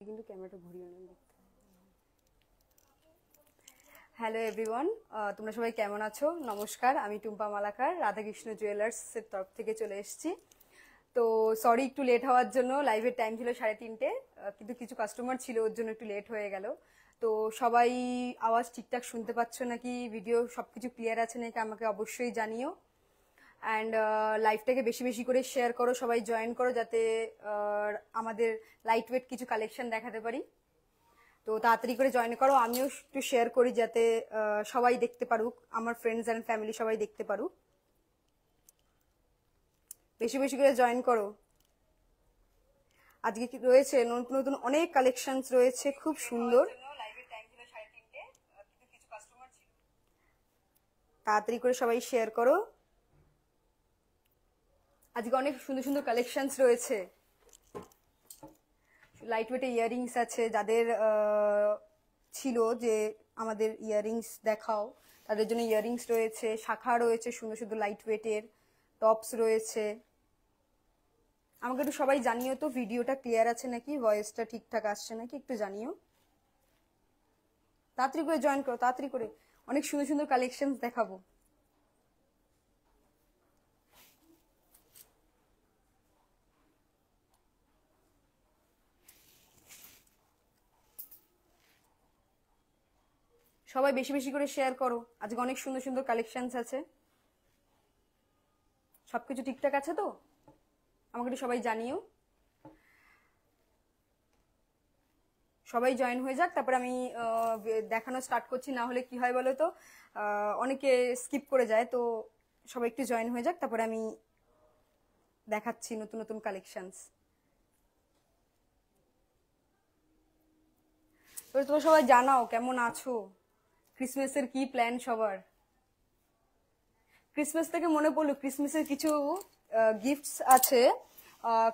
কিন্তু ক্যামেরাটা ঘুরিয়ে নেন দেখতে। হ্যালো এভরিওয়ান, তোমরা সবাই কেমন আছো? নমস্কার, আমি টুম্পা মালাকার, রাধাকৃষ্ণ জুয়েলার্সের তরফ থেকে চলে এসেছি। তো সরি একটু লেট হওয়ার জন্য, লাইভের টাইম ছিল 3:30, কিন্তু কিছু কাস্টমার ছিল, ওর জন্য একটু লেট হয়ে গেল। তো সবাই আওয়াজ ঠিকঠাক শুনতে পাচ্ছ নাকি, ভিডিও সবকিছু ক্লিয়ার আছে নাকি আমাকে অবশ্যই জানিও। অ্যান্ড লাইভটাকে বেশি বেশি করে শেয়ার করো, সবাই জয়েন করো, যাতে আমাদের লাইট ওয়েট কিছু কালেকশন দেখাতে পারি। তো তাড়াতাড়ি করে জয়েন করো, আমিও একটু শেয়ার করি যাতে সবাই দেখতে পারুক, আমার ফ্রেন্ডস অ্যান্ড ফ্যামিলি সবাই দেখতে পারুক। বেশি বেশি করে জয়েন করো। আজকে কি রয়েছে নতুন নতুন অনেক কালেকশনস রয়েছে, খুব সুন্দর। তাড়াতাড়ি করে সবাই শেয়ার করো। আজকে অনেক সুন্দর সুন্দর কালেকশনস রয়েছে। লাইট ওয়েটে ইয়াররিংস আছে, যাদের ছিল যে আমাদের ইয়াররিংস দেখাও, তাদের জন্য ইয়াররিংস রয়েছে, শাখা রয়েছে সুন্দর সুন্দর লাইট ওয়েটের, টপস রয়েছে। আমাকে একটু সবাই জানিও তো ভিডিওটা ক্লিয়ার আছে নাকি, ভয়েসটা ঠিকঠাক আসছে নাকি, একটু জানিও। তাড়াতাড়ি করে জয়েন করো, তাড়াতাড়ি করে, অনেক সুন্দর সুন্দর কালেকশনস দেখাবো। সবাই বেশি বেশি করে শেয়ার করো, আজকে অনেক সুন্দর সুন্দর কালেকশনস আছে। সবকিছু ঠিকঠাক আছে তো? আমাকে একটু সবাই জানিও। সবাই জয়েন হয়ে যাক, তারপর আমি দেখানো স্টার্ট করছি। না হলে কি হয় বলো তো, অনেকে স্কিপ করে যায়। তো সবাই একটু জয়েন হয়ে যাক, তারপরে আমি দেখাচ্ছি নতুন নতুন কালেকশনস। তো তোমরা সবাই জানাও কেমন আছো, ক্রিসমাসের কি প্ল্যান সবার। ক্রিসমাস থেকে মনে পড়লো, ক্রিসমাসের কিছু গিফটস আছে,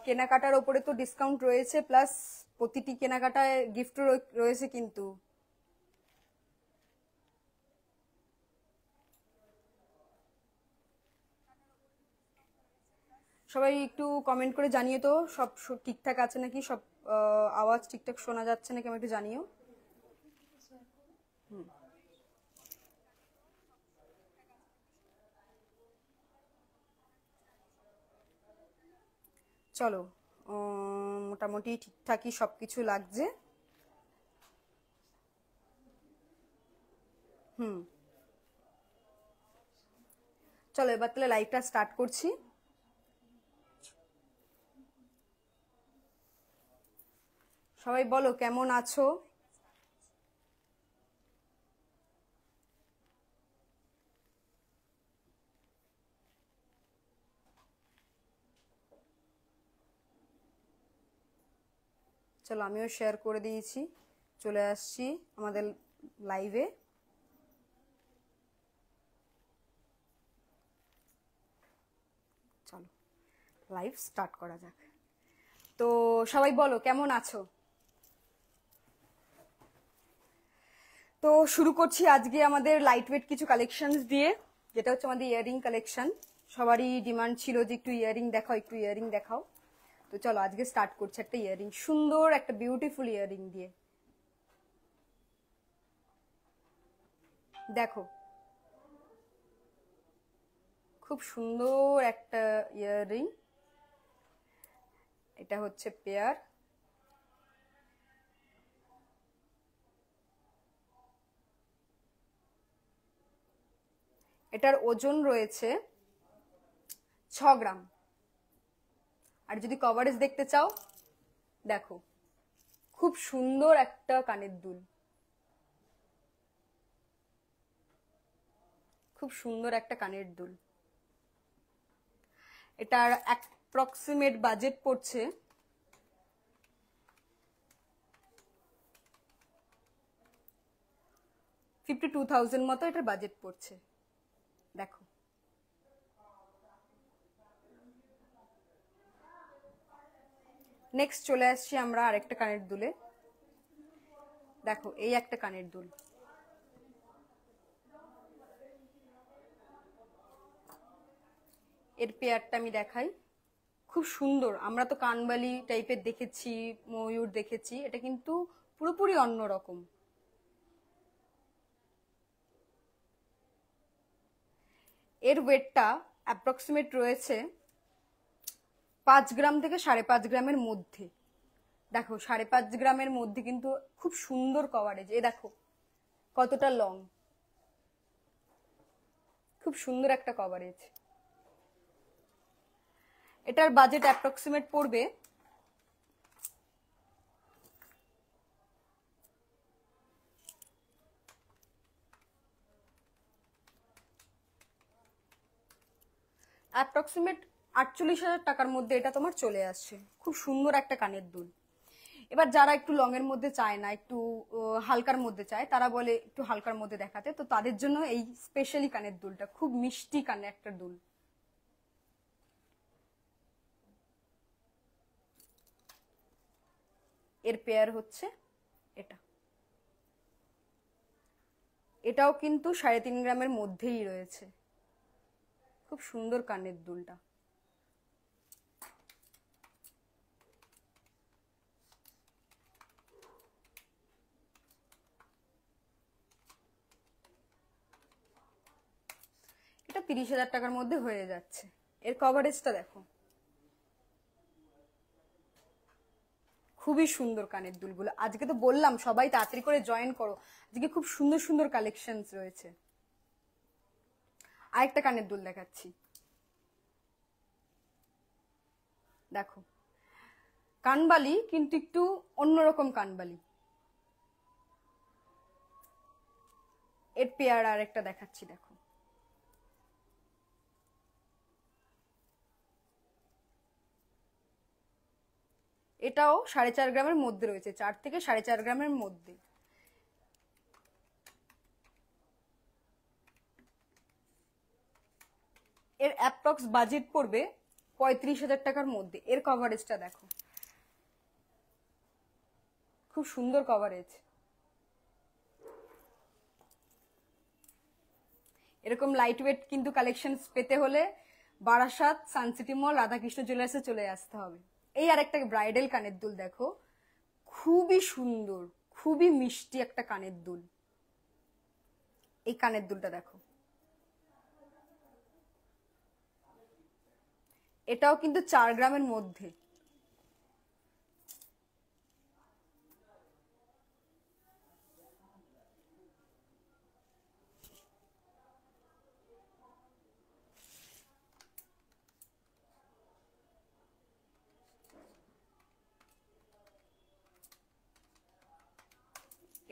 কেনাকাটার ওপরে তো ডিসকাউন্ট রয়েছে, প্লাস প্রতিটি কেনাকাটায় গিফট রয়েছে কিন্তু। সবাই একটু কমেন্ট করে জানিয়ে তো সব ঠিকঠাক আছে নাকি, সব আওয়াজ ঠিকঠাক শোনা যাচ্ছে নাকি, আমি একটু জানিও। চলো, মোটামুটি ঠিকঠাকই সবকিছু লাগছে। চলো এবার তাহলে লাইভটা স্টার্ট করছি। সবাই বলো কেমন আছো। চলো আমিও শেয়ার করে দিয়েছি, চলে আসছি আমাদের লাইভে। চলো লাইভ স্টার্ট করা যাক। তো সবাই বলো কেমন আছো। তো শুরু করছি আজকে আমাদের লাইট ওয়েট কিছু কালেকশনস দিয়ে, যেটা হচ্ছে আমাদের ইয়ারিং কালেকশন। সবারই ডিমান্ড ছিল যে একটু ইয়ারিং দেখাও, একটু ইয়ারিং দেখাও। তো চলো আজকে স্টার্ট করছি একটা ইয়ারিং, সুন্দর একটা বিউটিফুল ইয়ারিং দিয়ে। দেখো খুব সুন্দর একটা ইয়ারিং, এটা হচ্ছে পেয়ার। এটার ওজন রয়েছে 6 গ্রাম। আর যদি কভারেজ দেখতে চাও, দেখো খুব সুন্দর একটা কানের দুল, খুব সুন্দর একটা কানের দুল। এটার অ্যাপ্রক্সিমেট বাজেট পড়ছে 52,000 মতো, এটার বাজেট পড়ছে। দেখো নেক্সট চলে আসছি আমরা আরেকটা কানের দুলে। দেখো এই একটা কানের দুল, এর পেয়ারটা আমি দেখাই, খুব সুন্দর। আমরা তো কানবালি টাইপের দেখেছি, ময়ূর দেখেছি, এটা কিন্তু পুরোপুরি অন্যরকম। এর ওয়েটটা অ্যাপ্রক্সিমেট রয়েছে 5 গ্রাম থেকে 5.5 গ্রামের মধ্যে। দেখো 5.5 গ্রামের মধ্যে কিন্তু খুব সুন্দর কভারেজ। এ দেখো কতটা লং, খুব সুন্দর একটা কভারেজ। এটার বাজেট অ্যাপ্রক্সিমেট পড়বে অ্যাপ্রক্সিমেট 48,000 টাকার মধ্যে এটা তোমার চলে আসছে। খুব সুন্দর একটা কানের দুল। এবার যারা একটু লং এর মধ্যে চায় না, একটু হালকার মধ্যে চায়, তারা বলে একটু হালকার মধ্যে দেখাতে, তো তাদের জন্য এই স্পেশালি কানের দুলটা। খুব মিষ্টি কানের একটা দুল। এর পেয়ার হচ্ছে এটা। এটাও কিন্তু 3.5 গ্রামের মধ্যেই রয়েছে। খুব সুন্দর কানের দুলটা। এটা 30,000 টাকার মধ্যে হয়ে যাচ্ছে। এর কভারেজটা দেখো, খুবই সুন্দর কানের দুলগুলো। আজকে তো বললাম সবাই তাড়াতাড়ি করে জয়েন করো, আজকে খুব সুন্দর সুন্দর কালেকশনস রয়েছে। আরেকটা কানের দুল দেখাচ্ছি, দেখো কানবালি কিন্তু একটু অন্যরকম কানবালি। এর পেয়ার আর একটা দেখাচ্ছি, দেখো এটাও 4.5 গ্রামের মধ্যে রয়েছে, 4 থেকে 4.5 গ্রামের মধ্যে। এর অ্যাপ্রক্স বাজেট পড়বে 35,000 টাকার মধ্যে। এর কভারেজটা দেখো, খুব সুন্দর কভারেজ। এরকম লাইট ওয়েট কিন্তু কালেকশন পেতে হলে বারাসাত সানসিটি মল রাধাকৃষ্ণ জুয়েলার্সে চলে আসতে হবে। এই আর একটা ব্রাইডাল কানের দুল দেখো, খুবই সুন্দর, খুবই মিষ্টি একটা কানের দুল। এই কানের দুলটা দেখো, এটাও কিন্তু 4 গ্রামের মধ্যে।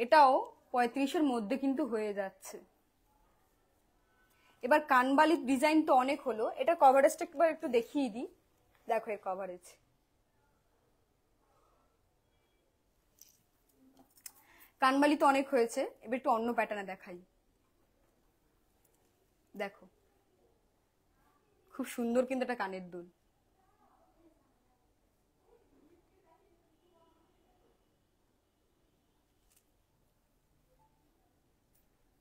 এটাও 35-এর মধ্যে কিন্তু হয়ে যাচ্ছে। এবার কানবালির ডিজাইন তো অনেক হলো, এটা কভারেজটা একবার একটু দেখিয়ে দিই। দেখো এর কভারেজ, কানবালি তো অনেক হয়েছে, এবার একটু অন্য প্যাটার্নে দেখাই। দেখো খুব সুন্দর কিন্তু এটা কানের দুল।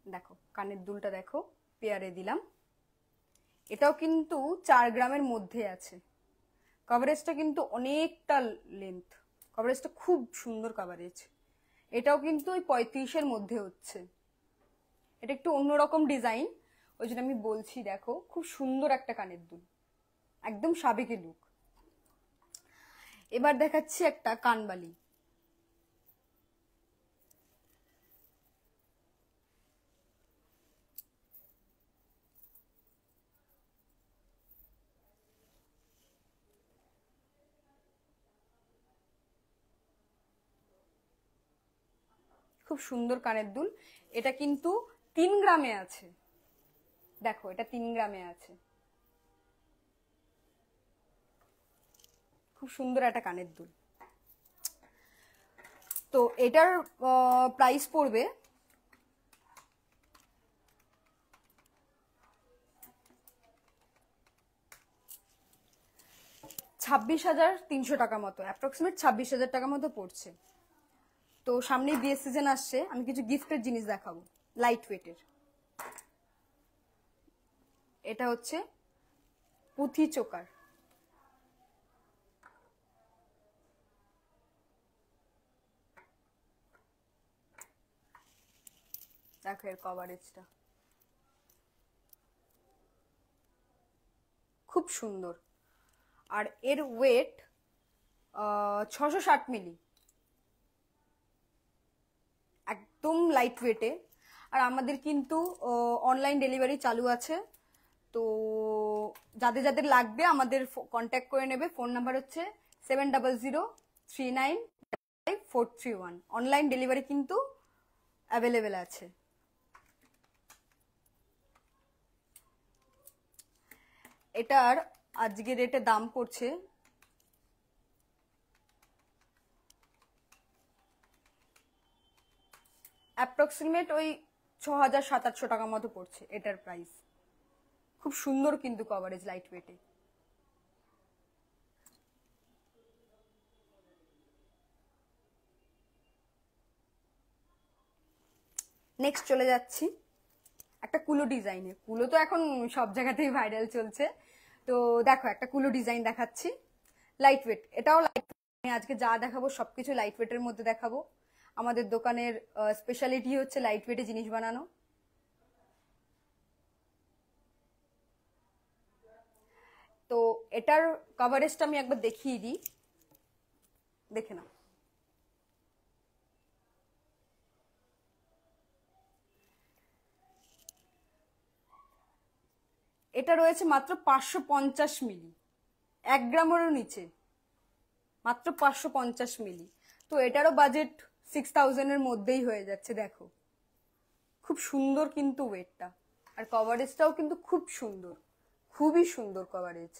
দেখো কানের দুলটা দেখো, পেয়ারে দিলাম। এটাও কিন্তু 4 গ্রামের মধ্যে আছে। কভারেজটা কিন্তু অনেকটা লেন্থ, কভারেজটা খুব সুন্দর কভারেজ। এটাও কিন্তু ওই 35-এর মধ্যে হচ্ছে। এটা একটু অন্যরকম ডিজাইন, ওই জন্য আমি বলছি। দেখো খুব সুন্দর একটা কানের দুল, একদম সাবেকি লুক। এবার দেখাচ্ছি একটা কানবালি। খুব সুন্দর কানের দুল। এটা কিন্তু 3 গ্রামে আছে। দেখো এটা 3 গ্রামে আছে। খুব সুন্দর একটা কানের দুল। তো এটার প্রাইস পড়বে 26,300 টাকা মতো, অ্যাপ্রক্সিমেট 26,000 টাকা মতো পড়ছে। তো সামনেই বিয়ের সিজন আসছে, আমি কিছু গিফটের জিনিস দেখাবো লাইট ওয়েটের। এটা হচ্ছে পুঁথি চোকার। দেখো এর কভারেজটা খুব সুন্দর। আর এর ওয়েট 660 মিলি, একদম লাইট ওয়েটে। আর আমাদের কিন্তু অনলাইন ডেলিভারি চালু আছে, তো যাদের যাদের লাগবে আমাদের কন্ট্যাক্ট করে নেবে। ফোন নাম্বার হচ্ছে 7003955431। অনলাইন ডেলিভারি কিন্তু অ্যাভেলেবেল আছে। এটার আজকে রেটে দাম পড়ছে অ্যাপ্রক্সিমেট ওই 6,000-7,800 টাকা মতো পড়ছে এটার প্রাইস। খুব সুন্দর কিন্তু কভারেজ, লাইট ওয়েটে। নেক্সট চলে যাচ্ছি একটা কুলো ডিজাইনে। কুলো তো এখন সব জায়গাতেই ভাইরাল চলছে। তো দেখো একটা কুলো ডিজাইন দেখাচ্ছি, লাইট ওয়েট। এটাও লাইট। আমি আজকে যা দেখাবো সবকিছু লাইট ওয়েটের মধ্যে দেখাবো। আমাদের দোকানের স্পেশালিটি হচ্ছে লাইট ওয়েটে জিনিস বানানো। তো এটার কভারেজটা আমি একবার দেখিয়ে দিই, দেখে নাও। এটা রয়েছে মাত্র 550 মিলি, 1 গ্রামেরও নিচে, মাত্র 550 মিলি। তো এটারও বাজেট 6000 এর মধ্যেই হয়ে যাচ্ছে। দেখো খুব সুন্দর কিন্তু ওয়েটটা, আর কভারেজটাও কিন্তু খুব সুন্দর, খুবই সুন্দর কভারেজ।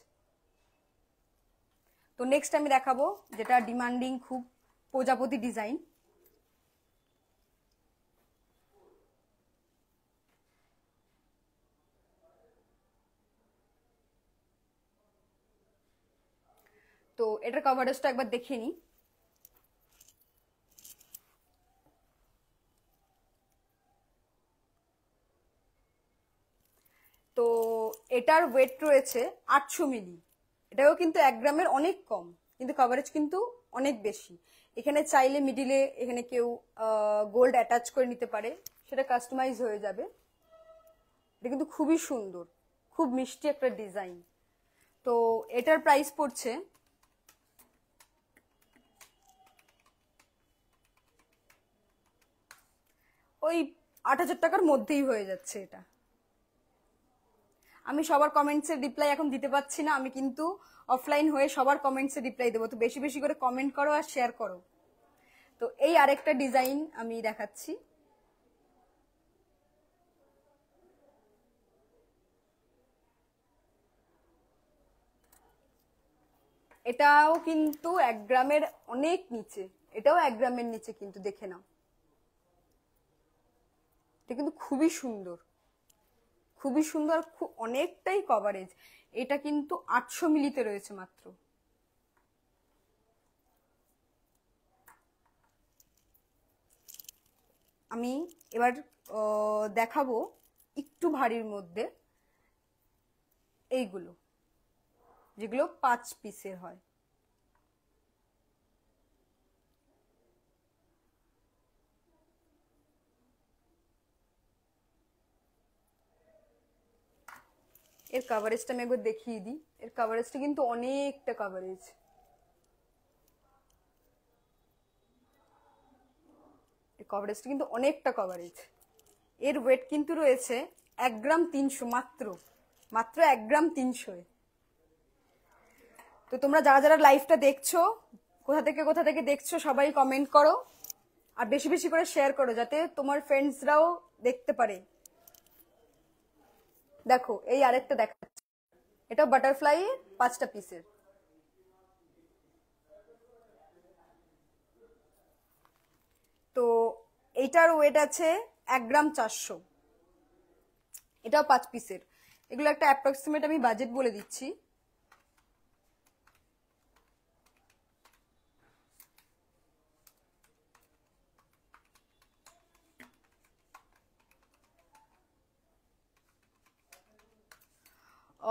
তো নেক্সট আমি দেখাবো যেটা ডিমান্ডিং খুব, প্রজাপতি ডিজাইন। তো এটার কভারেজটা একবার দেখে নিই। তো এটার ওয়েট রয়েছে 800 মিলি। এটাও কিন্তু 1 গ্রামের অনেক কম, কিন্তু কভারেজ কিন্তু অনেক বেশি। এখানে চাইলে মিডিলে এখানে কেউ গোল্ড অ্যাটাচ করে নিতে পারে, সেটা কাস্টমাইজ হয়ে যাবে। এটা কিন্তু খুবই সুন্দর, খুব মিষ্টি একটা ডিজাইন। তো এটার প্রাইস পড়ছে ওই 8,000 টাকার মধ্যেই হয়ে যাচ্ছে এটা। আমি সবার কমেন্টসের রিপ্লাই এখন দিতে পারছি না, আমি কিন্তু অফলাইন হয়ে সবার কমেন্টসের রিপ্লাই দেবো। তো বেশি বেশি করে কমেন্ট করো আর শেয়ার করো। তো এই আরেকটা ডিজাইন আমি দেখাচ্ছি। এটাও কিন্তু 1 গ্রামের অনেক নিচে, এটাও 1 গ্রামের নিচে, কিন্তু দেখে নাও। এটা কিন্তু খুবই সুন্দর, খুবই সুন্দর, অনেকটাই কভারেজ। এটা কিন্তু 800 মিলিতে রয়েছে মাত্র। আমি এবার দেখাবো একটু ভারীর মধ্যে এইগুলো, যেগুলো 5 পিসের হয়। এর কভারেজটা আমি একবার দেখিয়ে দিই। এর কভারেজটা কিন্তু অনেকটা কভারেজ। এর কভারেজটা কিন্তু অনেকটা কভারেজ। এর ওয়েট কিন্তু রয়েছে 1 গ্রাম 300, মাত্র মাত্র 1 গ্রাম 300। তো তোমরা যারা যারা লাইভটা দেখছো, কোথা থেকে দেখছো সবাই কমেন্ট করো, আর বেশি বেশি করে শেয়ার করো যাতে তোমার ফ্রেন্ডসরাও দেখতে পারে। দেখো এই আরেকটা দেখাচ্ছি, এটা বাটারফ্লাই 5টা পিসের। তো এইটার ওয়েট আছে 1 গ্রাম 400, এটাও 5 পিসের। এগুলো একটা অ্যাপ্রক্সিমেট আমি বাজেট বলে দিচ্ছি।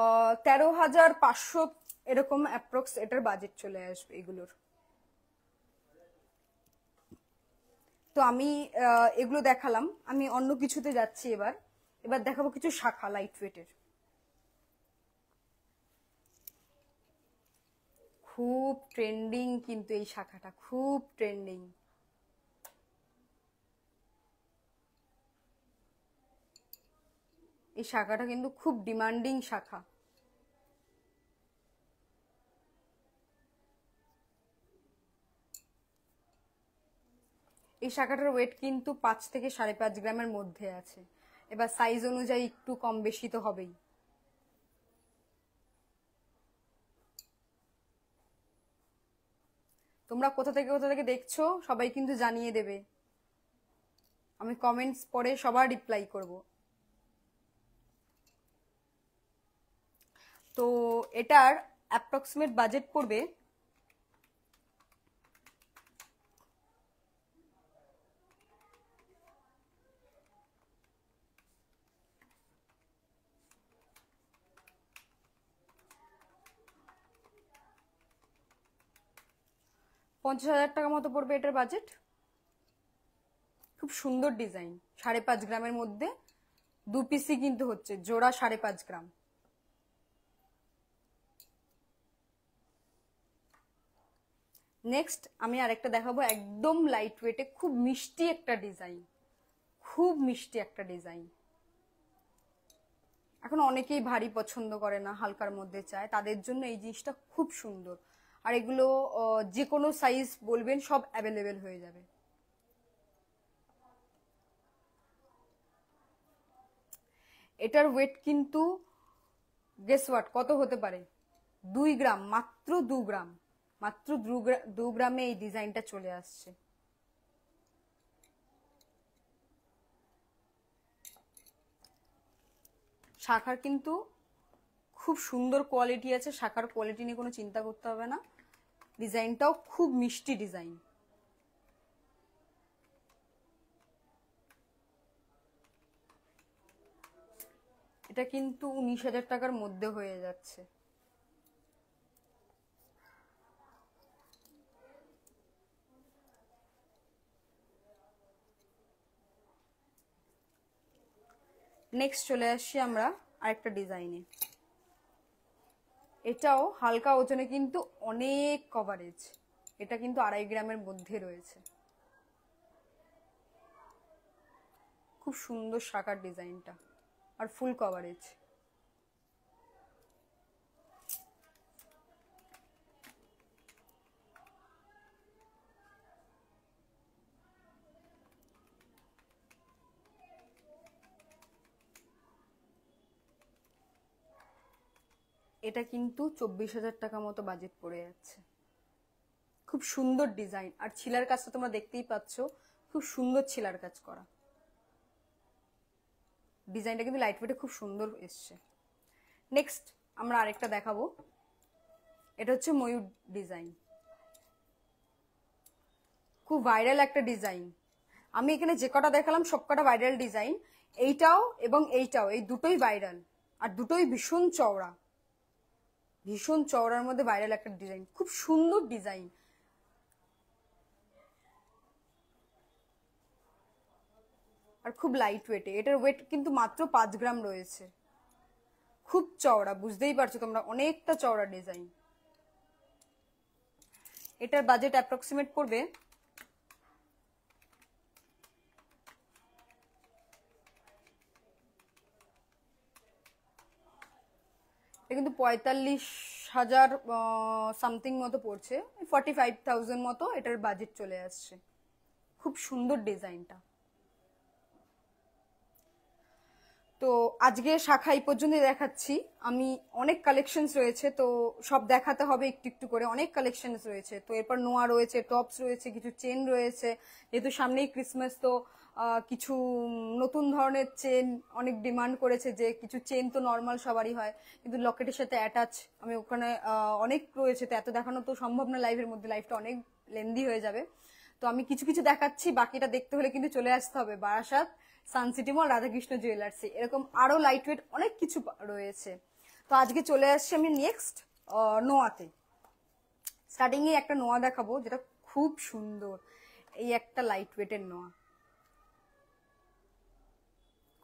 আহ 13,500 এরকম অ্যাপ্রক্স এটার বাজেট চলে আসবে এগুলোর। তো আমি এগুলো দেখালাম, আমি অন্য কিছুতে যাচ্ছি। এবার এবার দেখাবো কিছু শাখা লাইট ওয়েটের। খুব ট্রেন্ডিং কিন্তু এই শাখাটা, খুব ট্রেন্ডিং। এই শাখাটা কিন্তু খুব ডিমান্ডিং শাখা। এই শাখাটার ওয়েট কিন্তু 5 থেকে 5.5 গ্রামের মধ্যে আছে। এবার সাইজ অনুযায়ী একটু কম বেশি তো হবেই। তোমরা কোথা থেকে দেখছো সবাই কিন্তু জানিয়ে দেবে, আমি কমেন্টস পড়ে সবার রিপ্লাই করব। তো এটার অ্যাপ্রক্সিমেট বাজেট পড়বে 50,000 টাকা মতো পড়বে এটার বাজেট। খুব সুন্দর ডিজাইন, 5.5 গ্রামের মধ্যে 2 পিসই কিন্তু হচ্ছে, জোড়া 5.5 গ্রাম। নেক্সট আমি আরেকটা দেখাবো, একদম লাইট ওয়েটে খুব মিষ্টি একটা ডিজাইন, খুব মিষ্টি একটা ডিজাইন। এখন অনেকেই ভারী পছন্দ করে না, হালকার মধ্যে চায়, তাদের জন্য এই জিনিসটা খুব সুন্দর। আর এগুলো যে কোনো সাইজ বলবেন সব অ্যাভেলেবেল হয়ে যাবে। এটার ওয়েট কিন্তু গেস হোয়াট কত হতে পারে? 2 গ্রাম, মাত্র 2 গ্রাম, মাত্র 2 গ্রামে এই ডিজাইনটা চলে আসছে। শাখার কিন্তু খুব সুন্দর কোয়ালিটি আছে, শাখার কোয়ালিটি নিয়ে কোনো চিন্তা করতে হবে না। ডিজাইনটাও খুব মিষ্টি ডিজাইন। এটা কিন্তু 19,000 টাকার মধ্যে হয়ে যাচ্ছে। নেক্সট চলে আসছি আমরা আরেকটা ডিজাইনে। এটাও হালকা ওজনে কিন্তু অনেক কভারেজ, এটা কিন্তু 2.5 গ্রামের মধ্যে রয়েছে। খুব সুন্দর শাখার ডিজাইনটা আর ফুল কভারেজ। এটা কিন্তু 24,000 টাকা মতো বাজেট পড়ে যাচ্ছে। খুব সুন্দর ডিজাইন, আর ছিলার কাজটা তোমরা দেখতেই পাচ্ছ, খুব সুন্দর ছিলার কাজ করা। ডিজাইনটা কিন্তু লাইট ওয়েটে খুব সুন্দর এসছে। নেক্সট আমরা আরেকটা দেখাবো, এটা হচ্ছে ময়ূর ডিজাইন। খুব ভাইরাল একটা ডিজাইন। আমি এখানে যে কটা দেখালাম সব কটা ভাইরাল ডিজাইন। এইটাও এবং এইটাও, এই দুটোই ভাইরাল, আর দুটোই ভীষণ চওড়া, ভীষণ চওড়ার মধ্যে ভাইরাল একটা ডিজাইন, খুব সুন্দর ডিজাইন। আর খুব লাইট ওয়েটে, এটার ওয়েট কিন্তু মাত্র 5 গ্রাম রয়েছে। খুব চওড়া, বুঝতেই পারছো তোমরা, অনেকটা চওড়া ডিজাইন। এটার বাজেট অ্যাপ্রক্সিমেট পড়বে কিন্তু 45,000 সামথিং মতো পড়ছে, 45,000 মতো এটার বাজেট চলে আসছে। খুব সুন্দর ডিজাইনটা। তো আজকে শাখা এই পর্যন্ত দেখাচ্ছি। আমি অনেক কালেকশনস রয়েছে, তো সব দেখাতে হবে একটু একটু করে, অনেক কালেকশনস রয়েছে। তো এরপর নোয়া রয়েছে, টপস রয়েছে, কিছু চেন রয়েছে, যেহেতু সামনেই ক্রিসমাস, তো কিছু নতুন ধরনের চেন অনেক ডিমান্ড করেছে, যে কিছু চেন তো নর্মাল সবারই হয়, কিন্তু লকেটের সাথে অ্যাটাচ আমি ওখানে অনেক রয়েছে, তো এত দেখানো তো সম্ভব না লাইভের মধ্যে, লাইভটা অনেক লেন্দি হয়ে যাবে। তো আমি কিছু কিছু দেখাচ্ছি, বাকিটা দেখতে হলে কিন্তু চলে আসতে হবে বারাসাত সানসিটি মল রাধাকৃষ্ণ জুয়েলার্সে। এরকম আরো লাইট ওয়েট অনেক কিছু রয়েছে। তো আজকে চলে আসছি আমি নেক্সট নোয়াতে। স্টার্টিং এ একটা নোয়া দেখাবো যেটা খুব সুন্দর। এই একটা লাইট ওয়েটের নোয়া,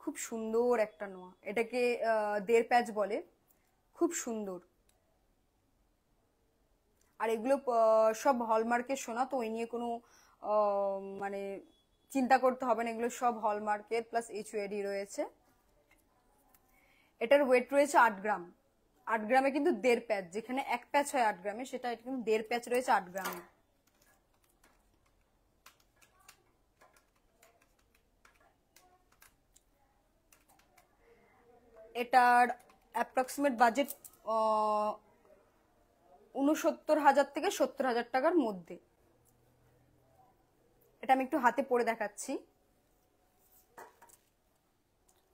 খুব সুন্দর একটা নোয়া, এটাকে দেড় প্যাচ বলে, খুব সুন্দর। আর এগুলো সব হলমার্কের সোনা, তো ওই নিয়ে কোনো মানে চিন্তা করতে হবে না, এগুলো সব হলমার্কের প্লাস এইচইউআইডি রয়েছে। এটার ওয়েট রয়েছে 8 গ্রাম। 8 গ্রামে কিন্তু দেড় প্যাচ, যেখানে এক প্যাচ হয় 8 গ্রামে, সেটা এটা কিন্তু দেড় প্যাচ রয়েছে 8 গ্রামে। এটার অ্যাপ্রক্সিমেট বাজেট 69,000 থেকে 70,000 টাকার মধ্যে। এটা আমি একটু হাতে পরে দেখাচ্ছি,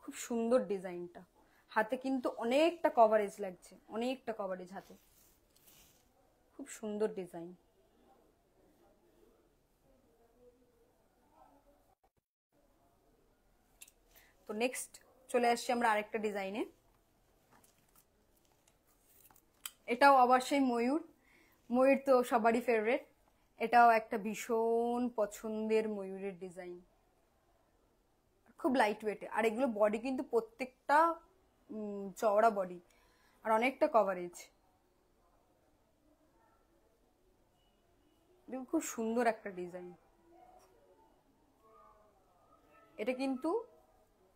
খুব সুন্দর ডিজাইনটা। হাতে কিন্তু অনেকটা কভারেজ লাগছে, অনেকটা কভারেজ হাতে, খুব সুন্দর ডিজাইন। তো নেক্সট চলে আসছি আমরা আরেকটা ডিজাইনে। এটাও আবার সেই ময়ূর, ময়ূর তো সবারই ফেভারিট। এটাও একটা ভীষণ পছন্দের ময়ূরের ডিজাইন, খুব লাইট ওয়েটে। আর এগুলো বডি কিন্তু প্রত্যেকটা চওড়া বডি, আর অনেকটা কভারেজ। খুব সুন্দর একটা ডিজাইন। এটা কিন্তু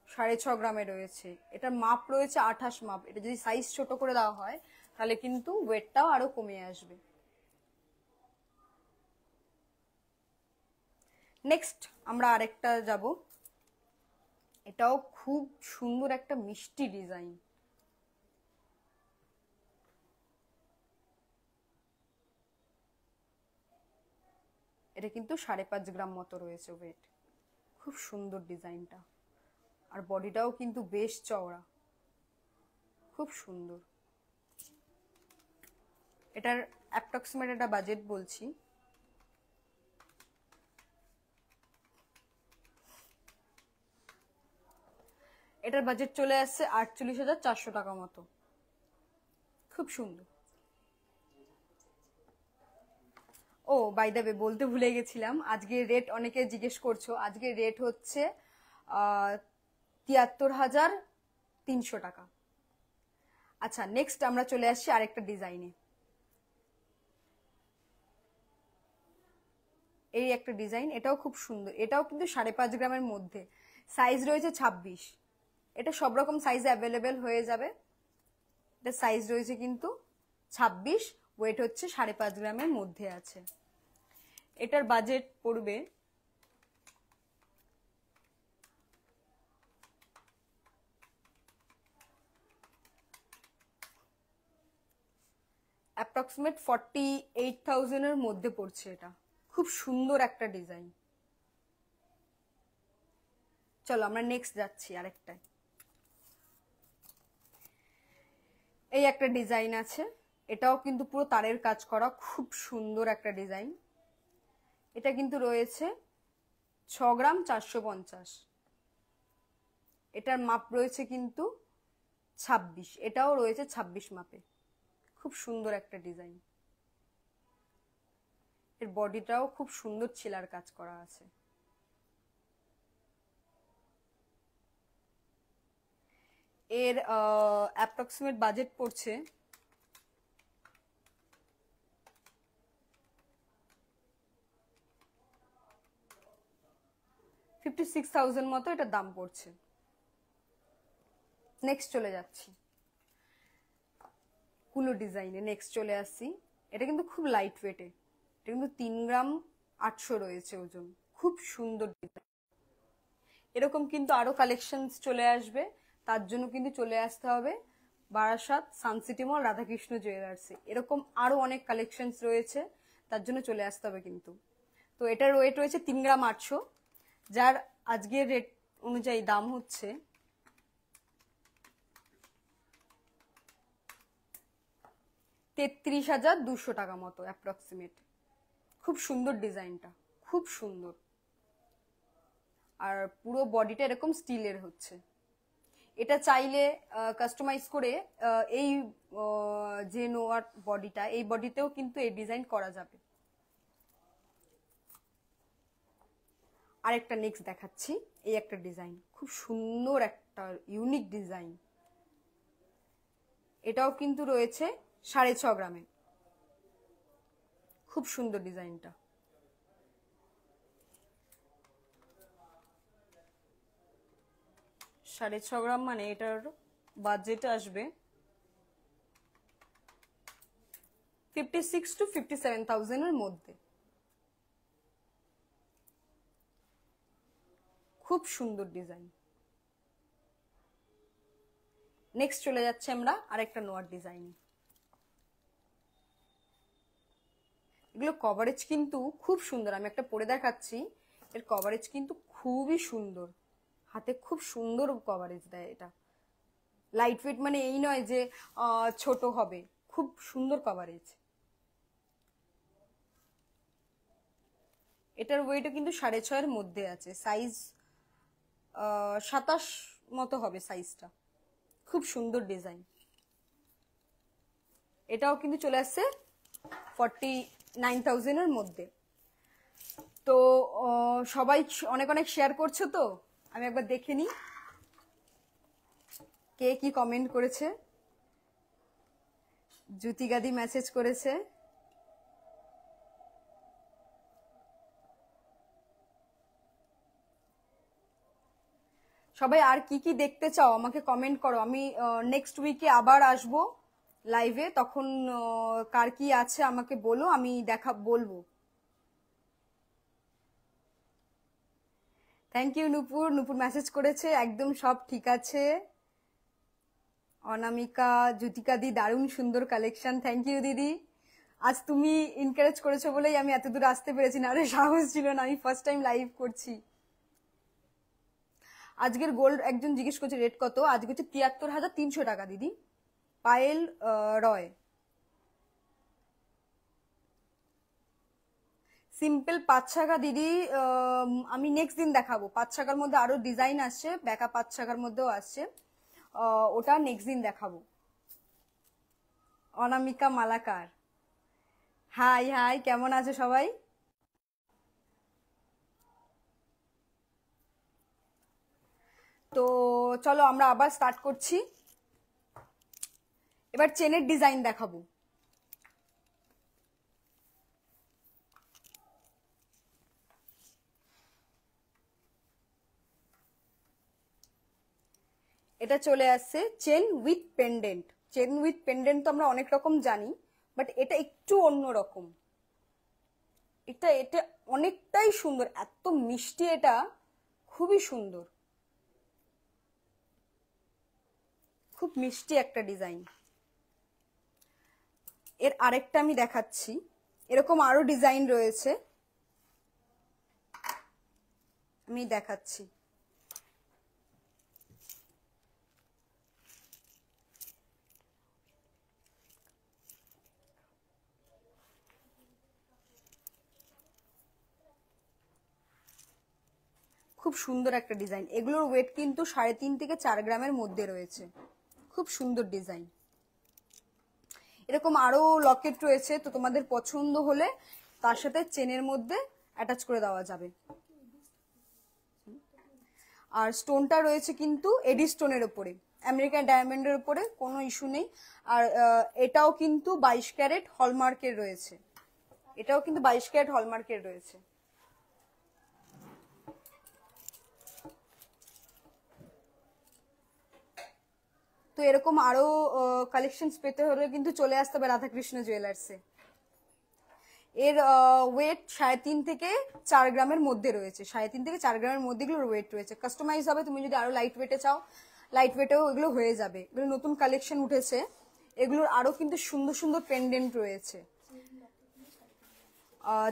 6.5 গ্রামে রয়েছে। এটার মাপ রয়েছে 28 মাপ। এটা যদি সাইজ ছোট করে দেওয়া হয় তাহলে কিন্তু ওয়েটটাও আরো কমে আসবে। নেক্সট আমরা আরেকটা যাব। এটাও খুব সুন্দর একটা মিষ্টি ডিজাইন। এটা কিন্তু 5.5 গ্রাম মতো রয়েছে ওয়েট, খুব সুন্দর ডিজাইনটা। আর বডিটাও কিন্তু বেশ চওড়া, খুব সুন্দর। এটার অ্যাপ্রক্সিমেট একটা বাজেট বলছি, এটার বাজেট চলে আসছে 48,400 টাকা মতো, খুব সুন্দর। ও বাই দ্য ওয়ে, বলতে ভুলে গেছিলাম, আজকের রেট অনেকে জিজ্ঞেস করছো, আজকের রেট হচ্ছে 73,300 টাকা। আচ্ছা, নেক্সট আমরা চলে আসছি আরেকটা ডিজাইনে। এই একটা ডিজাইন, এটাও খুব সুন্দর। এটাও কিন্তু 5.5 গ্রামের মধ্যে, সাইজ রয়েছে 26। এটা সব রকম সাইজে অ্যাভেলেবেল হয়ে যাবে। এটা সাইজ রয়েছে কিন্তু 26, ওয়েট হচ্ছে 5.5 গ্রামের মধ্যে আছে। এটার বাজেট পড়বে অ্যাপ্রক্সিমেট 48,000 এর মধ্যে পড়ছে। এটা খুব সুন্দর একটা ডিজাইন। চলো আমরা নেক্সট যাচ্ছি আরেকটায়। এই একটা ডিজাইন আছে, এটাও কিন্তু পুরো তারের কাজ করা, খুব সুন্দর একটা ডিজাইন। এটা কিন্তু রয়েছে 6 গ্রাম 450। এটার মাপ রয়েছে কিন্তু 26, এটাও রয়েছে 26 মাপে, খুব সুন্দর একটা ডিজাইন। এর বডিটাও খুব সুন্দর ছিলার কাজ করা আছে। এর অ্যাপ্রক্সিমেট বাজেট পড়ছে 56,000 মতো এটার দাম পড়ছে। নেক্সট চলে যাচ্ছি কুলো ডিজাইনে। নেক্সট চলে আসছি, এটা কিন্তু খুব লাইট ওয়েটে, এটা কিন্তু 3 গ্রাম 800 রয়েছে ওজন, খুব সুন্দর ডিজাইন। এরকম কিন্তু আরো কালেকশনস চলে আসবে, তার জন্য কিন্তু চলে আসতে হবে বারাসাত সানসিটি মল রাধাকৃষ্ণ জুয়েলার্সে। এরকম আরো অনেক কালেকশনস রয়েছে, তার জন্য চলে আসতে হবে কিন্তু। তো এটার ওয়েট রয়েছে 3 গ্রাম 800, যার আজকের রেট অনুযায়ী দাম হচ্ছে 33,200 টাকা মতো অ্যাপ্রক্সিমেট। খুব সুন্দর ডিজাইনটা, খুব সুন্দর। আর পুরো বডিটা এরকম স্টিলের হচ্ছে। এটা চাইলে কাস্টমাইজ করে এই যে নোয়ার বডিটা, এই বডিতেও কিন্তু এই ডিজাইন করা যাবে। আরেকটা নেক্সট দেখাচ্ছি। এই একটা ডিজাইন, খুব সুন্দর একটা ইউনিক ডিজাইন। এটাও কিন্তু রয়েছে 6.5 গ্রামে। খুব সুন্দর ডিজাইনটা। সাড়ে 6 গ্রাম মানে এটার বাজেট আসবে 56 to 57,000 এর মধ্যে। খুব সুন্দর ডিজাইন। নেক্সট চলে যাচ্ছে আমরা আরেকটা নোয়ার ডিজাইনে। এগুলো কভারেজ কিন্তু খুব সুন্দর, আমি একটা পরে দেখাচ্ছি। এর কভারেজ কিন্তু খুবই সুন্দর, হাতে খুব সুন্দর কভারেজ দেয়। এটা লাইট ওয়েট, মানে এই নয় যে ছোট হবে, খুব সুন্দর কভারেজ। এটার ওয়েটও কিন্তু 6.5 এর মধ্যে আছে, সাইজ 27 মতো হবে সাইজটা। খুব সুন্দর ডিজাইন। এটাও কিন্তু চলে আসছে 49,000 এর মধ্যে। তো সবাই অনেক অনেক শেয়ার করছো, তো আমি একবার দেখে নিই কে কি কমেন্ট করেছে। জ্যোতিগাদি মেসেজ করেছে। সবাই আর কি কি দেখতে চাও আমাকে কমেন্ট করো। আমি নেক্সট উইকে আবার আসবো লাইভে, তখন কার কি আছে আমাকে বলো, আমি বলবো। Thank you Nupur. Nupur message করেছে একদম সব ঠিক আছে। অনামিকা, জ্যোতিকা দি দারুণ সুন্দর কালেকশন। থ্যাংক ইউ দিদি। আজ তুমি এনকারেজ করেছো বলেই আমি এত দূর আসতে পেরেছি, না আরে সাহস ছিল না, আমি ফার্স্ট টাইম লাইভ করছি। আজকের গোল্ড একজন জিজ্ঞেস করছে রেট কত, আজকে হচ্ছে 73,300 টাকা দিদি। পায়েল রয়। সিম্পল 5 টাকা দিদি, আমি নেক্সট দিন দেখাবো। 5 টাকার মধ্যে আরো ডিজাইন আসছে, ব্যাকা 5 টাকার মধ্যেও আসছে, ওটা নেক্সট দিন দেখাবো। অনামিকা মালাকার, হাই হাই, কেমন আছো সবাই? তো চলো আমরা আবার স্টার্ট করছি। এবার চেনের ডিজাইন দেখাবো। এটা চলে আসছে chain with pendant. Chain with pendant তো আমরা অনেক রকম জানি, বাট এটা একটু অন্যরকম। এটা এটা অনেকটাই সুন্দর, এত মিষ্টি, এটা খুবই সুন্দর, খুব মিষ্টি একটা ডিজাইন। এর আরেকটা আমি দেখাচ্ছি, এরকম আরো ডিজাইন রয়েছে, আমি দেখাচ্ছি। খুব সুন্দর একটা ডিজাইন। এগুলোর ওয়েট কিন্তু 3.5 থেকে 4 গ্রামের মধ্যে রয়েছে। খুব সুন্দর ডিজাইন। এরকম আরো লকেট রয়েছে, তো তোমাদের পছন্দ হলে তার সাথে চেনের মধ্যে অ্যাটাচ করে দেওয়া যাবে। আর স্টোনটা রয়েছে কিন্তু এডি স্টোনের উপরে, আমেরিকান ডায়মন্ডের উপরে, কোনো ইস্যু নেই। আর এটাও কিন্তু 22 ক্যারেট হলমার্কের রয়েছে। এটাও কিন্তু 22 ক্যারেট হলমার্কের রয়েছে। তো এরকম আরো কালেকশন পেতে হলে কিন্তু চলে আসতে হবে রাধাকৃষ্ণ জুয়েলার্সে। এর ওয়েট 3.5 থেকে 4 গ্রামের মধ্যে রয়েছে। 3.5 থেকে 4 গ্রামের মধ্যে এগুলোর ওয়েট রয়েছে। কাস্টমাইজ হবে, তুমি যদি আরো লাইট ওয়েটে চাও লাইট ওয়েটেও এগুলো হয়ে যাবে। এগুলো নতুন কালেকশন উঠেছে, এগুলোর আরো কিন্তু সুন্দর সুন্দর পেন্ডেন্ট রয়েছে।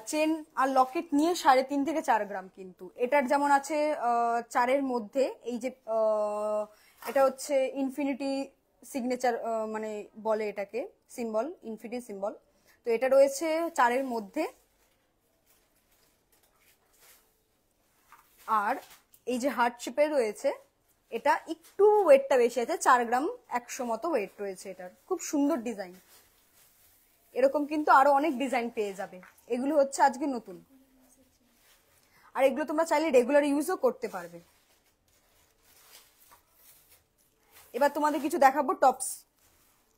চেন আর লকেট নিয়ে 3.5 থেকে 4 গ্রাম। কিন্তু এটার যেমন আছে 4-এর মধ্যে, এই যে এটা হচ্ছে ইনফিনিটি সিগনেচার, মানে বলে এটাকে সিম্বল, ইনফিনিটি সিম্বল। তো এটা রয়েছে 4-এর মধ্যে। আর এই যে হার্ট শেপের রয়েছে, এটা একটু ওয়েটটা বেশি আছে, 4 গ্রাম 100 মতো ওয়েট রয়েছে এটার। খুব সুন্দর ডিজাইন। এরকম কিন্তু আরো অনেক ডিজাইন পেয়ে যাবে। এগুলো হচ্ছে আজকে নতুন। আর এগুলো তোমরা চাইলে রেগুলার ইউজও করতে পারবে। এবার তোমাদের কিছু দেখাবো টপস,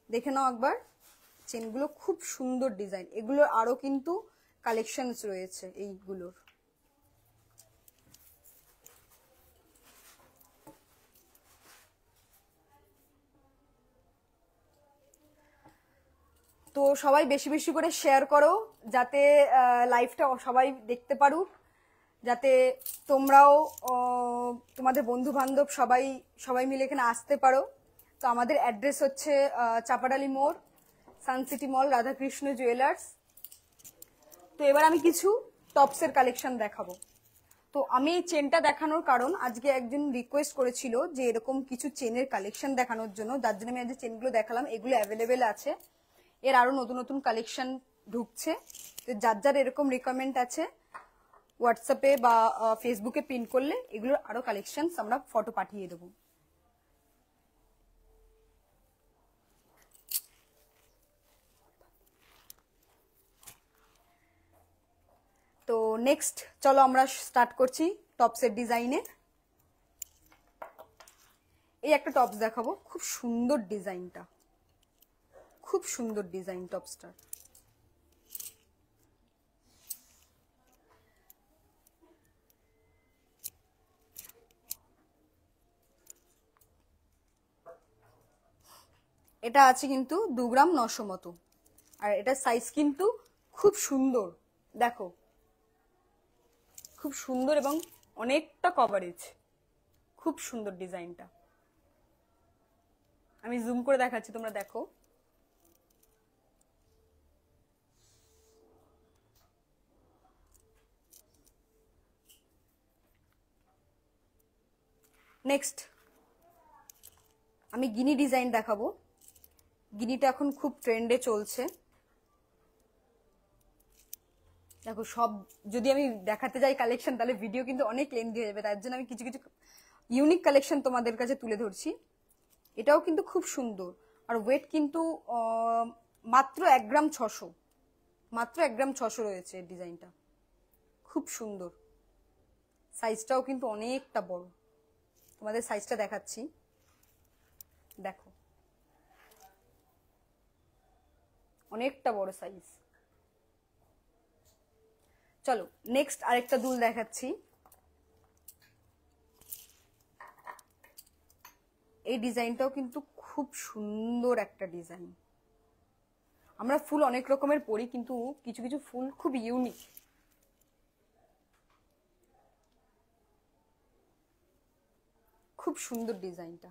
দেখে নাও একবার। চেনগুলো খুব সুন্দর ডিজাইন, এগুলোর আরো কিন্তু কালেকশনস রয়েছে এইগুলোর। তো সবাই বেশি বেশি করে শেয়ার করো, যাতে লাইভটা সবাই দেখতে পারুক, যাতে তোমরাও তোমাদের বন্ধু বান্ধব সবাই সবাই মিলে এখানে আসতে পারো। তো আমাদের অ্যাড্রেস হচ্ছে চাপাডালি মোড়, সানসিটি মল, রাধাকৃষ্ণ জুয়েলার্স। তো এবার আমি কিছু টপসের কালেকশন দেখাবো। তো আমি এই চেনটা দেখানোর কারণ, আজকে একজন রিকোয়েস্ট করেছিল যে এরকম কিছু চেনের কালেকশন দেখানোর জন্য, যার জন্য আমি আজ চেনগুলো দেখালাম। এগুলো অ্যাভেলেবেল আছে, এর আরো নতুন নতুন কালেকশন ঢুকছে। তো যার যার এরকম রিকোয়ারমেন্ট আছে হোয়াটসঅ্যাপে বা ফেসবুকে পিন করলে এগুলোর আরো কালেকশন আমরা ফটো পাঠিয়ে দেবো। তো নেক্সট চলো আমরা স্টার্ট করছি টপসের ডিজাইনে। এই একটা টপস দেখাবো, খুব সুন্দর ডিজাইনটা, খুব সুন্দর ডিজাইন টপসটার। এটা আছে কিন্তু 2 গ্রাম 900 মতো, আর এটা সাইজ কিন্তু খুব সুন্দর, দেখো খুব সুন্দর এবং অনেকটা কভারেজ, খুব সুন্দর ডিজাইনটা। আমি জুম করে দেখাচ্ছি, তোমরা দেখো। নেক্সট আমি গিনি ডিজাইন দেখাবো। গিনিটা এখন খুব ট্রেন্ডে চলছে, দেখো। সব যদি আমি দেখাতে যাই কালেকশন, তাহলে ভিডিও কিন্তু অনেক লেন্থি হয়ে যাবে, তার জন্য আমি কিছু কিছু ইউনিক কালেকশন তোমাদের কাছে তুলে ধরছি। এটাও কিন্তু খুব সুন্দর, আর ওয়েট কিন্তু মাত্র 1 গ্রাম 600, মাত্র 1 গ্রাম 600 রয়েছে এই ডিজাইনটা, খুব সুন্দর। সাইজটাও কিন্তু অনেকটা বড়, তোমাদের সাইজটা দেখাচ্ছি, দেখো অনেকটা বড় সাইজ। চলো নেক্সট আরেকটা দুল দেখাচ্ছি। এই ডিজাইনটাও কিন্তু খুব সুন্দর একটা ডিজাইন। আমরা ফুল অনেক রকমের পরি, কিন্তু কিছু কিছু ফুল খুব ইউনিক। খুব সুন্দর ডিজাইনটা,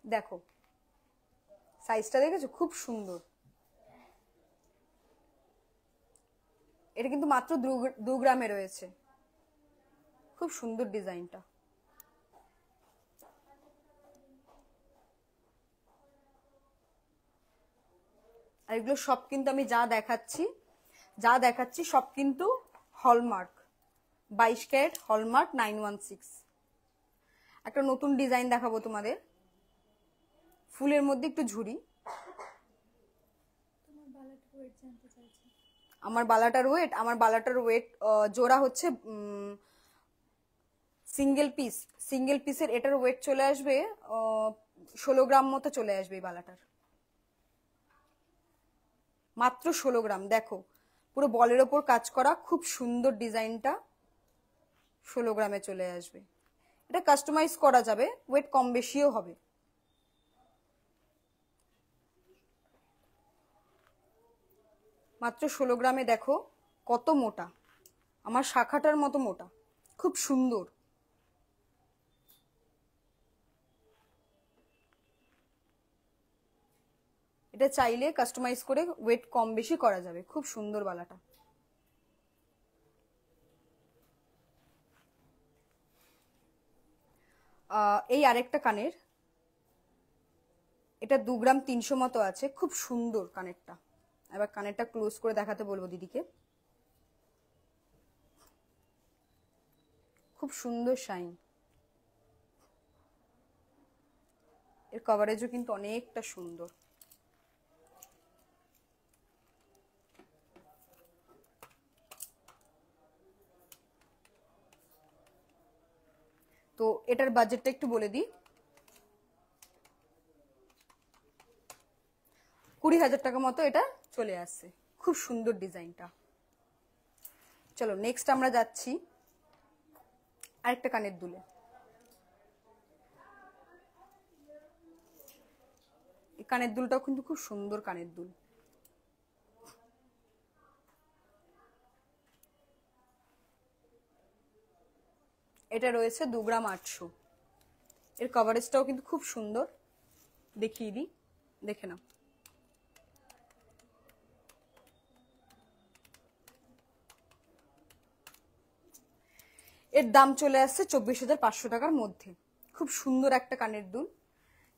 দেখো সাইজটা দেখেছো, খুব সুন্দর। এটা কিন্তু মাত্র 2 গ্রামে রয়েছে, খুব সুন্দর ডিজাইনটা। আর এগুলো সব কিন্তু আমি যা দেখাচ্ছি সব কিন্তু হলমার্ক, 22 ক্যারেট হলমার্ক 916। একটা নতুন ডিজাইন দেখাবো তোমাদের, ফুলের মধ্যে একটু ঝুড়ি। আমার বালাটার ওয়েট জোড়া হচ্ছে সিঙ্গেল পিসের এটার ওয়েট চলে আসবে 16 গ্রাম মতো চলে আসবে এই বালাটার, মাত্র 16 গ্রাম। দেখো পুরো বলের ওপর কাজ করা, খুব সুন্দর ডিজাইনটা, 16 গ্রামে চলে আসবে। এটা কাস্টমাইজ করা যাবে, ওয়েট কম বেশিও হবে। মাত্র 16 গ্রামে দেখো কত মোটা, আমার শাখাটার মতো মোটা, খুব সুন্দর। এটা চাইলে কাস্টমাইজ করে ওয়েট কম বেশি করা যাবে, খুব সুন্দর বালাটা। এই আরেকটা কানের, এটা 2 গ্রাম 300 মতো আছে, খুব সুন্দর কানেরটা। এবার কানেরটা ক্লোজ করে দেখাতে বলবো দিদিকে, খুব সুন্দর শাইন। এর কভারেজও কিন্তু অনেকটা সুন্দর। তো এটার বাজেটটা একটু বলে দিই, 20,000 টাকা মতো এটা চলে আসছে। খুব সুন্দর ডিজাইনটা। চলো নেক্সট আমরা যাচ্ছি আরেকটা কানের দুলে। এই কানের দুলটাও কিন্তু খুব সুন্দর কানের দুল। এটা রয়েছে 2 গ্রাম 800। এর কভারেজটাও কিন্তু খুব সুন্দর, দেখিয়ে দিই, দেখে নাও। এর দাম চলে আসছে 24,500 টাকার মধ্যে। খুব সুন্দর একটা কানের দুল।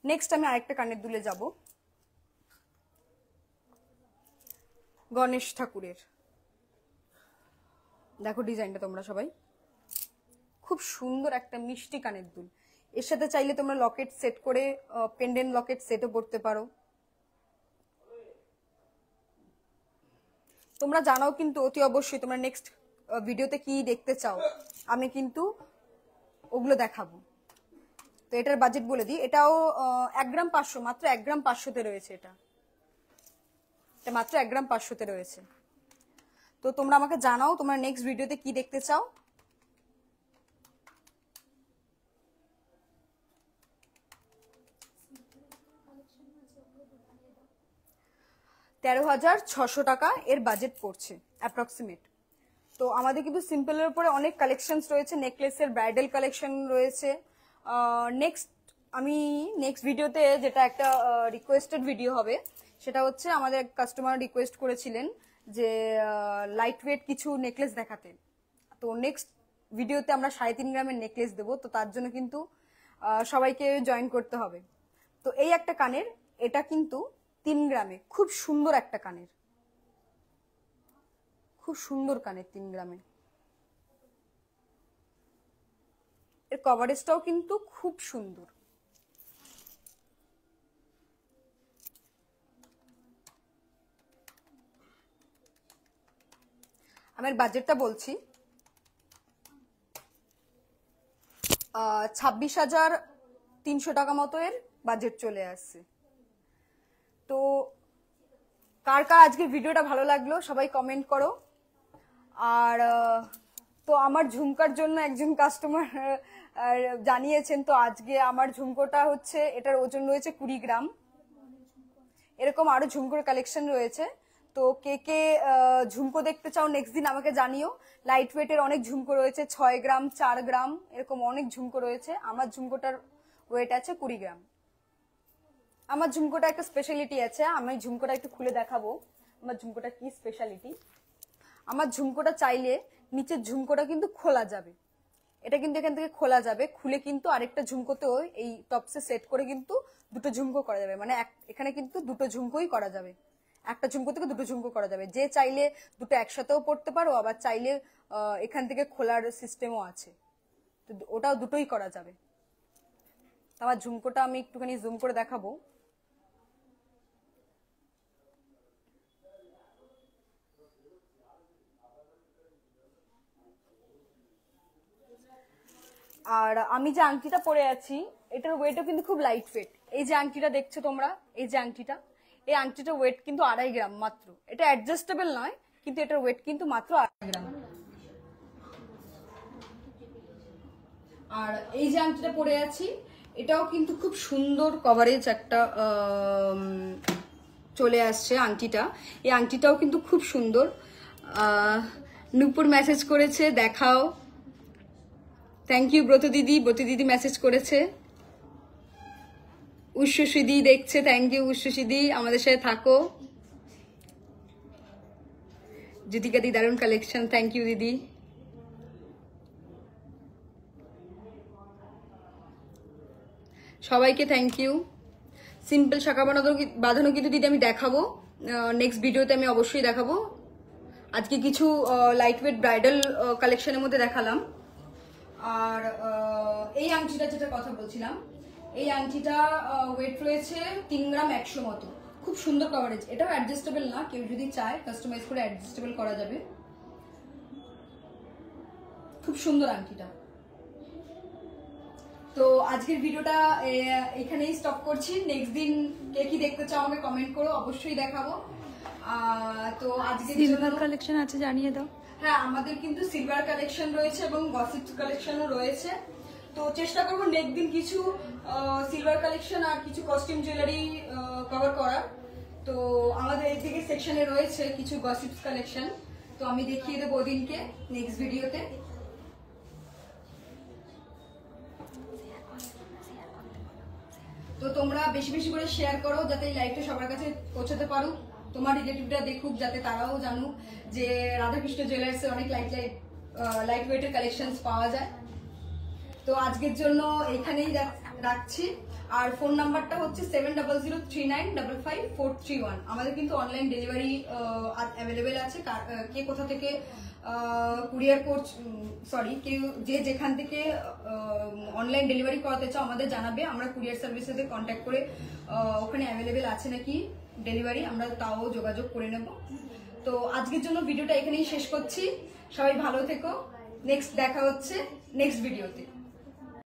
নেক্সট আমি আরেকটা কানের দুলে যাব, গণেশ ঠাকুরের। দেখো ডিজাইনটা তোমরা সবাই, খুব সুন্দর একটা মিষ্টি কানের দুল। এর সাথে চাইলে তোমরা লকেট সেট করে পেন্ডেন্ট লকেট সেটও পড়তে পারো। তোমরা জানাও কিন্তু অতি অবশ্যই তোমরা নেক্সট ভিডিওতে কি দেখতে চাও, আমি কিন্তু ওগুলো দেখাবো। তো এটার বাজেট বলে দিই, এটাও 1 গ্রাম 500, মাত্র 1 গ্রাম 500-তে রয়েছে। এটা মাত্র 1 গ্রাম 500-তে রয়েছে। তো তোমরা আমাকে জানাও তোমরা নেক্সট ভিডিওতে কি দেখতে চাও। 13,600 টাকা এর বাজেট পড়ছে অ্যাপ্রক্সিমেট। তো আমাদের কিন্তু সিম্পলের উপরে অনেক কালেকশনস রয়েছে, নেকলেসের ব্রাইডাল কালেকশন রয়েছে। আমি নেক্সট ভিডিওতে যেটা একটা রিকোয়েস্টেড ভিডিও হবে, সেটা হচ্ছে আমাদের কাস্টমার রিকোয়েস্ট করেছিলেন যে লাইট ওয়েট কিছু নেকলেস দেখাতে। তো নেক্সট ভিডিওতে আমরা 3.5 গ্রামের নেকলেস দেবো। তো তার জন্য কিন্তু সবাইকে জয়েন করতে হবে। তো এই একটা কানের, এটা কিন্তু 3 গ্রামে, খুব সুন্দর একটা কানের, খুব সুন্দর কানের 3 গ্রামে। এর কভারেজটাও কিন্তু খুব সুন্দর। আমার বাজেটটা বলছি, 26,300 টাকা মতো এর বাজেট চলে আসছে। তো কার কার আজকের ভিডিওটা ভালো লাগলো সবাই কমেন্ট করো। আর তো আমার ঝুমকার জন্য একজন কাস্টমার জানিয়েছেন, তো আজকে আমার ঝুমকোটা হচ্ছে, এটার ওজন রয়েছে 20 গ্রাম। এরকম আরো ঝুমকোর কালেকশন রয়েছে। তো কে কে ঝুমকো দেখতে চাও নেক্সট দিন আমাকে জানিও। লাইট ওয়েটের অনেক ঝুমকো রয়েছে, 6 গ্রাম 4 গ্রাম এরকম অনেক ঝুমকো রয়েছে। আমার ঝুমকোটার ওয়েট আছে 20 গ্রাম। আমার ঝুমকোটা একটা স্পেশালিটি আছে, আমি ঝুমকোটা একটু খুলে দেখাবো আমার ঝুমকোটা কি স্পেশালিটি। আমার ঝুমকোটা চাইলে নিচের ঝুমকোটা কিন্তু খোলা যাবে, এটা কিন্তু এখান থেকে খোলা যাবে, খুলে কিন্তু আরেকটা ঝুমকোতেও এই টপসে সেট করে কিন্তু দুটো ঝুমকো করা যাবে। মানে এখানে কিন্তু দুটো ঝুমকোই করা যাবে, একটা ঝুমকো থেকে দুটো ঝুমকো করা যাবে। যে চাইলে দুটো একসাথেও পড়তে পারো, আবার চাইলে এখান থেকে খোলার সিস্টেমও আছে, তো ওটাও দুটোই করা যাবে। আমার ঝুমকোটা আমি একটুখানি জুম করে দেখাবো। আর আমি যে আংটিটা পরে আছি, এটার ওয়েটও কিন্তু খুব লাইট ওয়েট। এই যে আংটিটা দেখছো তোমরা, এই যে আংটিটা, এই আংটিটার ওয়েট কিন্তু 2.5 গ্রাম মাত্র। এটা অ্যাডজাস্টেবল নয়, কিন্তু এটার ওয়েট কিন্তু মাত্র 2.5 গ্রাম। আর এই যে আংটিটা পরে আছি, এটাও কিন্তু খুব সুন্দর কভারেজ একটা চলে আসছে আংটিটা। এই আংটিটাও কিন্তু খুব সুন্দর। নূপুর মেসেজ করেছে, দেখাও। থ্যাংক ইউ ব্রত দিদি, ব্রত দিদি মেসেজ করেছে। উশ্বসিদি দেখছে, থ্যাংক ইউ উশ্বসিদি, আমাদের সাথে থাকো। জ্যোতিকা দি দারুণ কালেকশন, থ্যাংক ইউ দিদি। সবাইকে থ্যাংক ইউ। সিম্পল শাখা বাঁধানো কিন্তু দিদি আমি দেখাবো নেক্সট ভিডিওতে, আমি অবশ্যই দেখাবো। আজকে কিছু লাইট ওয়েট ব্রাইডাল কালেকশনের মধ্যে দেখালাম। আর এই আংটিটা যেটা কথা বলছিলাম, এই আংটিটা ওয়েট রয়েছে 3 গ্রাম 100 মতো। খুব সুন্দর কভারেজ, এটাও অ্যাডজাস্টেবল না, কেউ যদি চায় কাস্টমাইজ করে অ্যাডজাস্টেবল করা যাবে। খুব সুন্দর আংটিটা। তো আজকের ভিডিওটা এখানেই স্টপ করছি। নেক্সট দিন কে কি দেখতে চাও আমাকে কমেন্ট করো, অবশ্যই দেখাবো। তো আজকের সিলভার কালেকশন আছে জানিয়ে দাও। হ্যাঁ, আমাদের কিন্তু সিলভার কালেকশন রয়েছে এবং গসিপ কালেকশনও রয়েছে। তো চেষ্টা করবো নেক্সট দিন কিছু সিলভার কালেকশন আর কিছু কস্টিউম জুয়েলারি কভার করার। তো আমাদের এদিকে সেকশনে রয়েছে কিছু গসিপ কালেকশন, তো আমি দেখিয়ে দেবো ওদিনকে নেক্সট ভিডিওতে। তো তোমরা বেশি বেশি করে শেয়ার করো যাতে এই লাইভটা সবার কাছে পৌঁছাতে পারো, তোমার রিলেটিভরা দেখুক যাতে তারাও জানুক যে রাধাকৃষ্ণ জুয়েলার্সে অনেক লাইট ওয়েটের কালেকশনস পাওয়া যায়। তো আজকের জন্য এখানেই রাখছি। আর ফোন নাম্বারটা হচ্ছে 7003955431। আমাদের কিন্তু অনলাইন ডেলিভারি অ্যাভেলেবেল আছে। কে কোথা থেকে কুরিয়ার কেউ যে যেখান থেকে অনলাইন ডেলিভারি করাতে চাও আমাদের জানাবে, আমরা কুরিয়ার সার্ভিসে কন্ট্যাক্ট করে ওখানে অ্যাভেলেবেল আছে নাকি ডেলিভারি আমরা তাও যোগাযোগ করে নেব। তো আজকের জন্য ভিডিওটা এখানেই শেষ করছি। সবাই ভালো থেকো, নেক্সট দেখা হচ্ছে নেক্সট ভিডিওতে।